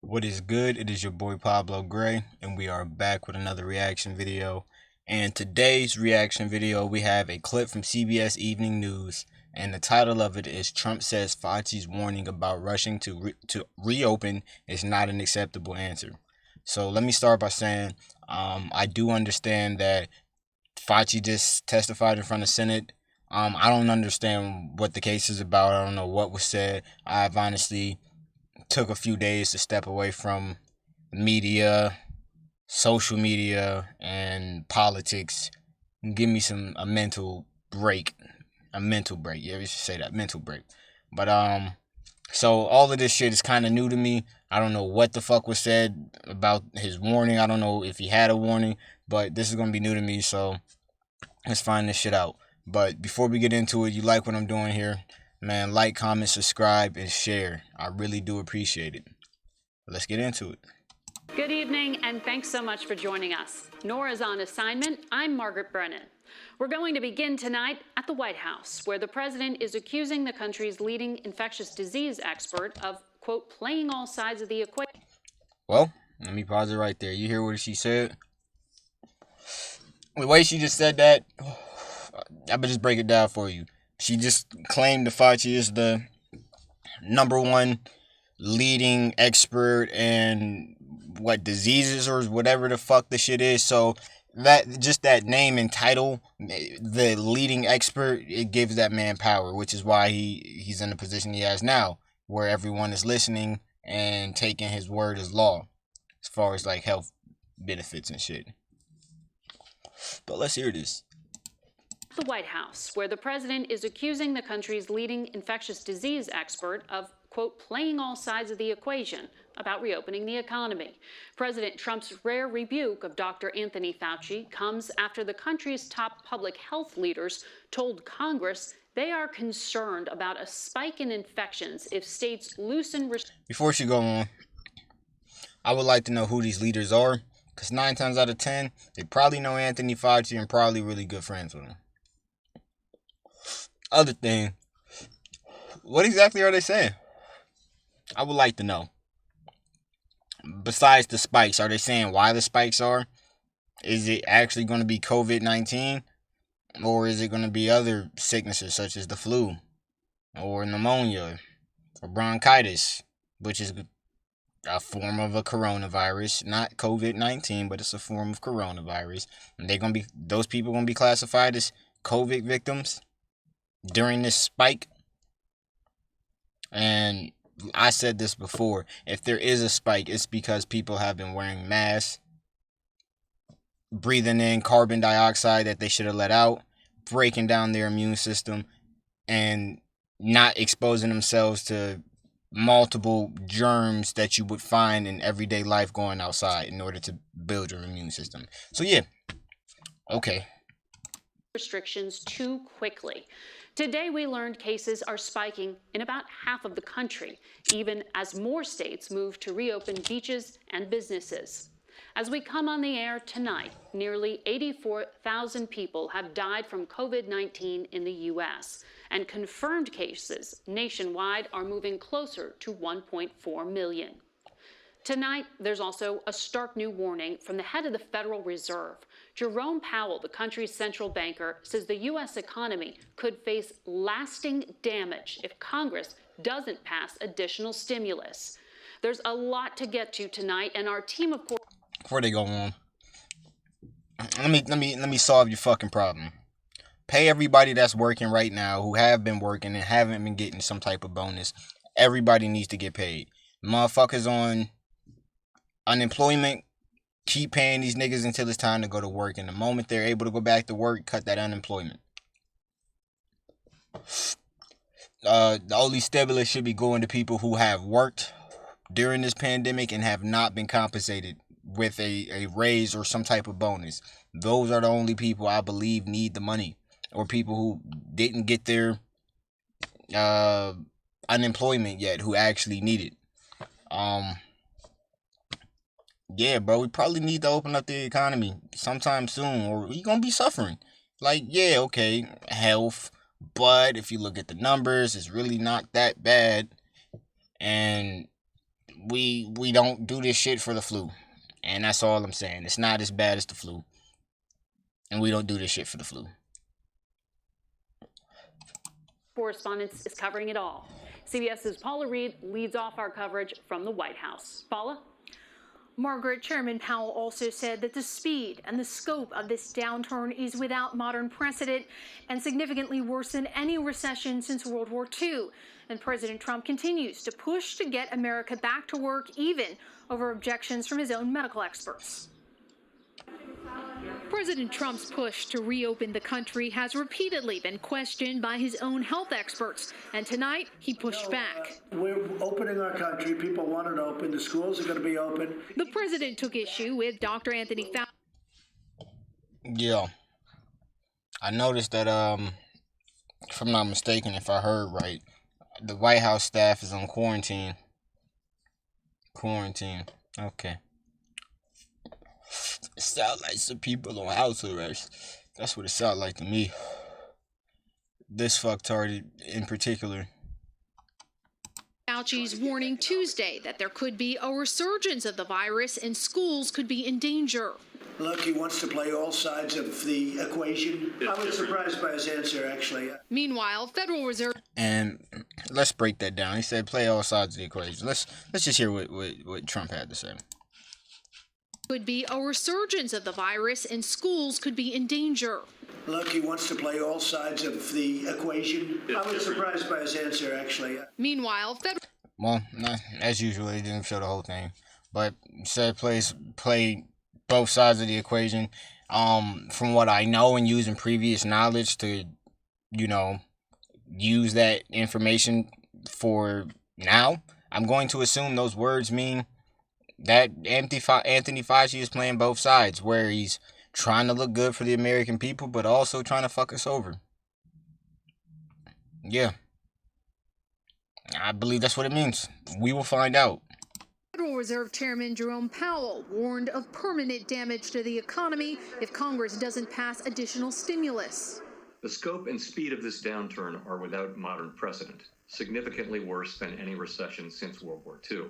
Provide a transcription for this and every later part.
What is good? It is your boy Pvblogrey, and we are back with another reaction video. And today's reaction video, we have a clip from CBS Evening News, and the title of it is "Trump says Fauci's warning about rushing to reopen is not an acceptable answer." So let me start by saying, I do understand that Fauci just testified in front of Senate. I don't understand what the case is about. I don't know what was said. I've honestly took a few days to step away from media, social media, and politics. Give me a mental break. A mental break. Yeah, we should say that. Mental break. But so all of this shit is kind of new to me. I don't know what the fuck was said about his warning. I don't know if he had a warning, but this is gonna be new to me, so let's find this shit out. But before we get into it, you like what I'm doing here? Man, like, comment, subscribe, and share. I really do appreciate it. Let's get into it. Good evening, and thanks so much for joining us. Nora's on assignment. I'm Margaret Brennan. We're going to begin tonight at the White House, where the president is accusing the country's leading infectious disease expert of, quote, playing all sides of the equation. Well, let me pause it right there. You hear what she said? The way she just said that, I better just break it down for you. She just claimed that Fauci is the #1 leading expert in what diseases or whatever the fuck the shit is. So that just that name and title, the leading expert, it gives that man power, which is why he's in the position he has now, where everyone is listening and taking his word as law, as far as like health benefits and shit. But let's hear this. The White House, where the president is accusing the country's leading infectious disease expert of, quote, playing all sides of the equation about reopening the economy. President Trump's rare rebuke of Dr. Anthony Fauci comes after the country's top public health leaders told Congress they are concerned about a spike in infections if states loosen restrictions. Before she go on, I would like to know who these leaders are, because 9 times out of 10, they probably know Anthony Fauci and probably really good friends with him. Other thing, what exactly are they saying? I would like to know. Besides the spikes, are they saying why the spikes are? Is it actually going to be COVID-19? Or is it going to be other sicknesses such as the flu? Or pneumonia? Or bronchitis? Which is a form of a coronavirus. Not COVID-19, but it's a form of coronavirus. And those people going to be classified as COVID victims during this spike. And I said this before, if there is a spike, it's because people have been wearing masks, breathing in carbon dioxide that they should have let out, breaking down their immune system, and not exposing themselves to multiple germs that you would find in everyday life going outside in order to build your immune system. So yeah, okay. Restrictions too quickly. Today, we learned cases are spiking in about half of the country, even as more states move to reopen beaches and businesses. As we come on the air tonight, nearly 84,000 people have died from COVID-19 in the U.S., and confirmed cases nationwide are moving closer to 1.4 million. Tonight, there's also a stark new warning from the head of the Federal Reserve. Jerome Powell, the country's central banker, says the U.S. economy could face lasting damage if Congress doesn't pass additional stimulus. There's a lot to get to tonight, and our team of course. Before they go on, let me solve your fucking problem. Pay everybody that's working right now, who have been working and haven't been getting some type of bonus. Everybody needs to get paid. Motherfuckers on unemployment, keep paying these niggas until it's time to go to work. And the moment they're able to go back to work, cut that unemployment. The only stimulus should be going to people who have worked during this pandemic and have not been compensated with a raise or some type of bonus. Those are the only people I believe need the money. Or people who didn't get their unemployment yet, who actually need it. Yeah, bro, we probably need to open up the economy sometime soon, or we gonna be suffering. Like, yeah, okay, health, but if you look at the numbers, it's really not that bad. And we don't do this shit for the flu. And that's all I'm saying. It's not as bad as the flu. And we don't do this shit for the flu. Correspondence is covering it all. CBS's Paula Reed leads off our coverage from the White House. Paula? Margaret, Chairman Powell also said that the speed and the scope of this downturn is without modern precedent and significantly worse than any recession since World War II. And President Trump continues to push to get America back to work, even over objections from his own medical experts. President Trump's push to reopen the country has repeatedly been questioned by his own health experts, and tonight he pushed back. We're opening our country. People want it open. The schools are going to be open. The president took issue with Dr. Anthony Fauci. Yeah. I noticed that, if I'm not mistaken, if I heard right, the White House staff is on quarantine. Okay. It sounds like some people on house arrest. That's what it sounds like to me. This fucktard in particular. Fauci's warning Tuesday that there could be a resurgence of the virus and schools could be in danger. Look, he wants to play all sides of the equation. I was surprised by his answer, actually. Meanwhile, Federal Reserve... And let's break that down. He said play all sides of the equation. Let's just hear what Trump had to say. Could be a resurgence of the virus and schools could be in danger. Look, he wants to play all sides of the equation. I was surprised by his answer, actually. Meanwhile, Well, as usual, he didn't show the whole thing. But said play both sides of the equation. From what I know and using previous knowledge to, use that information for now, I'm going to assume those words mean that Anthony Fauci is playing both sides, where he's trying to look good for the American people, but also trying to fuck us over. Yeah. I believe that's what it means. We will find out. Federal Reserve Chairman Jerome Powell warned of permanent damage to the economy if Congress doesn't pass additional stimulus. The scope and speed of this downturn are without modern precedent, significantly worse than any recession since World War II.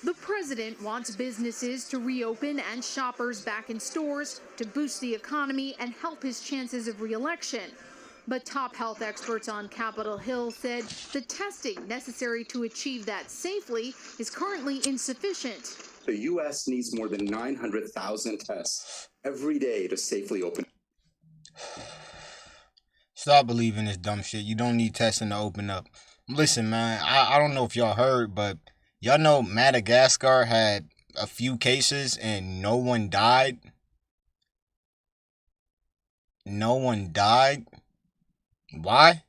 The president wants businesses to reopen and shoppers back in stores to boost the economy and help his chances of re-election. But top health experts on Capitol Hill said the testing necessary to achieve that safely is currently insufficient. The U.S. needs more than 900,000 tests every day to safely open. Stop believing this dumb shit. You don't need testing to open up. Listen, man, I don't know if y'all heard, but y'all know Madagascar had a few cases and no one died? No one died? Why?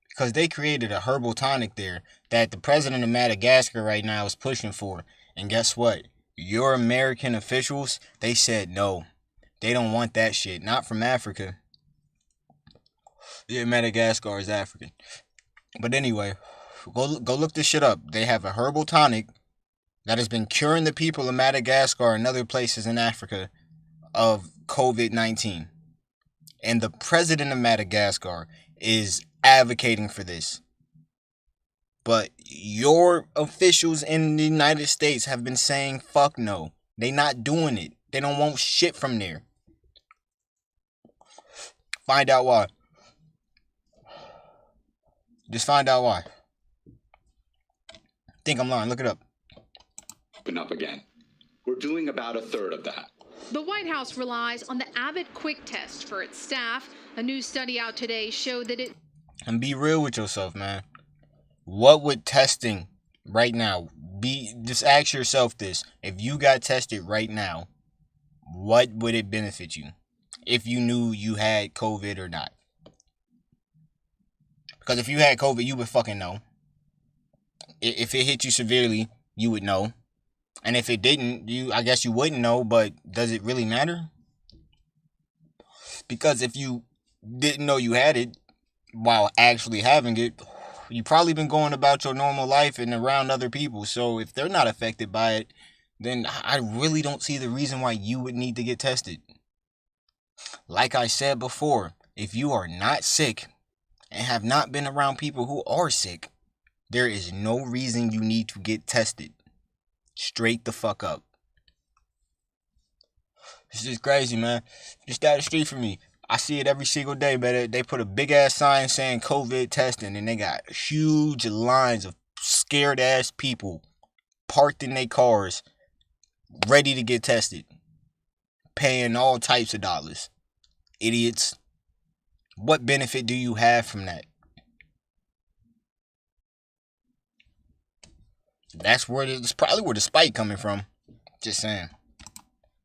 Because they created a herbal tonic there that the president of Madagascar right now is pushing for. And guess what? Your American officials, they said no. They don't want that shit. Not from Africa. Yeah, Madagascar is African. But anyway, go look this shit up. They have a herbal tonic that has been curing the people of Madagascar and other places in Africa of COVID-19. And the president of Madagascar is advocating for this. But your officials in the United States have been saying fuck no. They not doing it. They don't want shit from there. Find out why. Just find out why. Think I'm lying. Look it up. Open up again. We're doing about a third of that. The White House relies on the Abbott quick test for its staff. A new study out today showed that it... And be real with yourself, man. What would testing right now be? Just ask yourself this. If you got tested right now, what would it benefit you? If you knew you had COVID or not. Because if you had COVID, you would fucking know. If it hit you severely, you would know. And if it didn't, I guess you wouldn't know, but does it really matter? Because if you didn't know you had it while actually having it, you probably been going about your normal life and around other people. So if they're not affected by it, then I really don't see the reason why you would need to get tested. Like I said before, if you are not sick and have not been around people who are sick, there is no reason you need to get tested. Straight the fuck up. It's just crazy, man. Just down the street from me. I see it every single day, but they put a big ass sign saying COVID testing, and they got huge lines of scared ass people parked in their cars, ready to get tested, paying all types of dollars. Idiots. What benefit do you have from that? That's probably where the spike coming from. Just saying.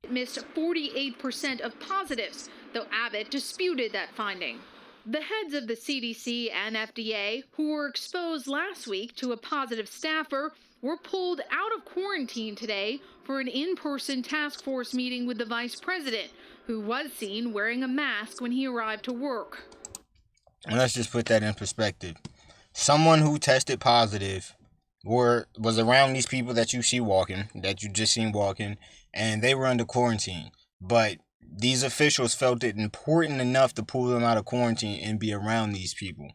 Missed 48% of positives, though Abbott disputed that finding. The heads of the CDC and FDA, who were exposed last week to a positive staffer, were pulled out of quarantine today for an in-person task force meeting with the vice president, who was seen wearing a mask when he arrived to work. And let's just put that in perspective. Someone who tested positive was around these people that you just seen walking, and they were under quarantine. But these officials felt it important enough to pull them out of quarantine and be around these people.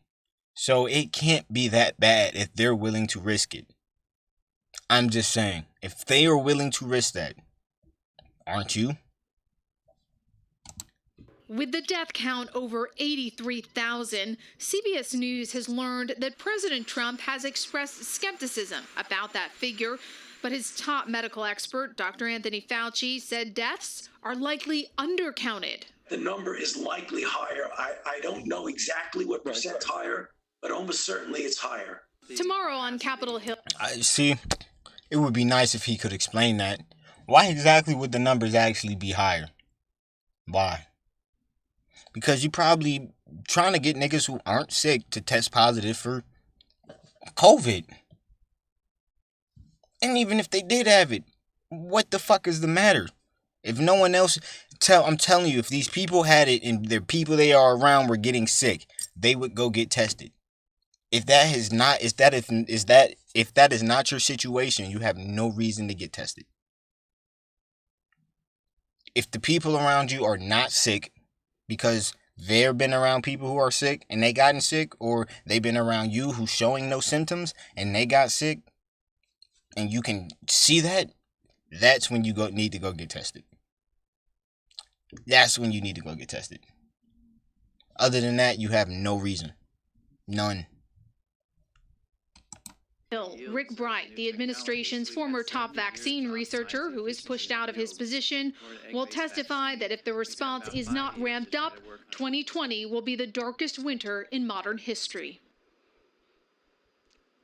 So it can't be that bad if they're willing to risk it. I'm just saying, if they are willing to risk that, aren't you? With the death count over 83,000, CBS News has learned that President Trump has expressed skepticism about that figure, but his top medical expert, Dr. Anthony Fauci, said deaths are likely undercounted. The number is likely higher. I don't know exactly what percent higher, but almost certainly it's higher. Tomorrow on Capitol Hill. See, it would be nice if he could explain that. Why exactly would the numbers actually be higher? Why? Because you probably trying to get niggas who aren't sick to test positive for COVID. And even if they did have it, what the fuck is the matter? If no one else, I'm telling you, if these people had it and the people they are around were getting sick, they would go get tested. If that is not your situation, you have no reason to get tested. If the people around you are not sick because they've been around people who are sick and they gotten sick, or they've been around you who's showing no symptoms and they got sick, and you can see that, that's when you need to go get tested. That's when you need to go get tested. Other than that, you have no reason. None. Rick Bright, the administration's former top vaccine researcher who is pushed out of his position, will testify that if the response is not ramped up, 2020 will be the darkest winter in modern history.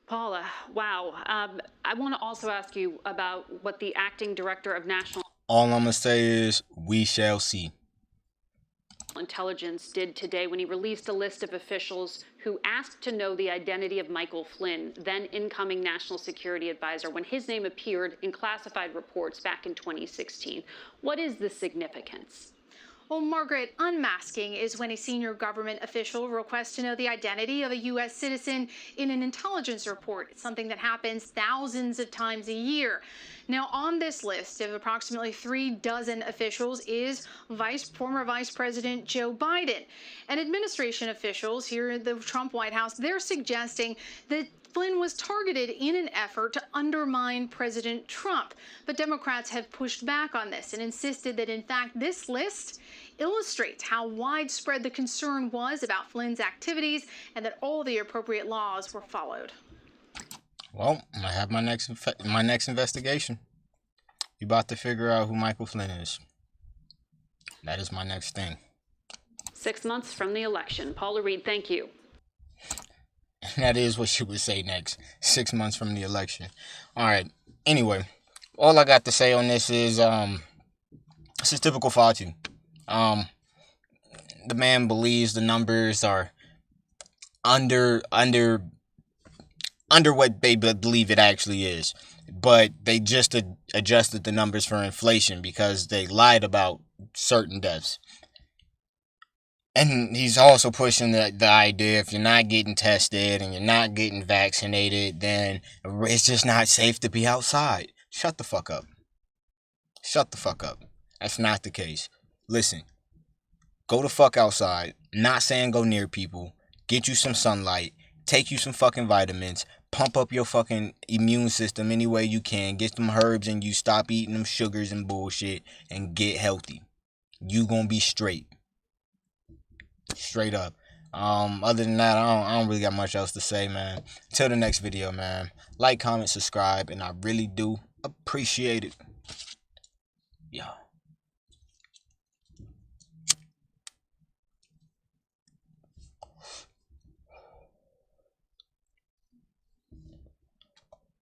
Paula, wow. I want to also ask you about what the acting director of National All I'm going to say is we shall see. Intelligence did today when he released a list of officials who asked to know the identity of Michael Flynn, then incoming national security advisor, when his name appeared in classified reports back in 2016. What is the significance? Well, Margaret, unmasking is when a senior government official requests to know the identity of a U.S. citizen in an intelligence report. It's something that happens thousands of times a year. Now, on this list of approximately 36 officials is former Vice President Joe Biden. And administration officials here at the Trump White House, they're suggesting that Flynn was targeted in an effort to undermine President Trump. But Democrats have pushed back on this and insisted that, in fact, this list illustrates how widespread the concern was about Flynn's activities and that all the appropriate laws were followed. Well, I have my next investigation. You about to figure out who Michael Flynn is. That is my next thing. 6 months from the election. Paula Reed, thank you. That is what she would say next. 6 months from the election. All right. Anyway, all I got to say on this is this is typical Fauci. The man believes the numbers are under what they believe it actually is. But they just adjusted the numbers for inflation because they lied about certain deaths. And he's also pushing the idea if you're not getting tested and you're not getting vaccinated, then it's just not safe to be outside. Shut the fuck up. Shut the fuck up. That's not the case. Listen, go the fuck outside. Not saying go near people. Get you some sunlight. Take you some fucking vitamins. pump up your fucking immune system any way you can. Get some herbs and you stop eating them sugars and bullshit and get healthy. You gonna be straight. Straight up. Other than that, I don't really got much else to say, man. Till the next video, man. Like, comment, subscribe, and I really do appreciate it. Yeah.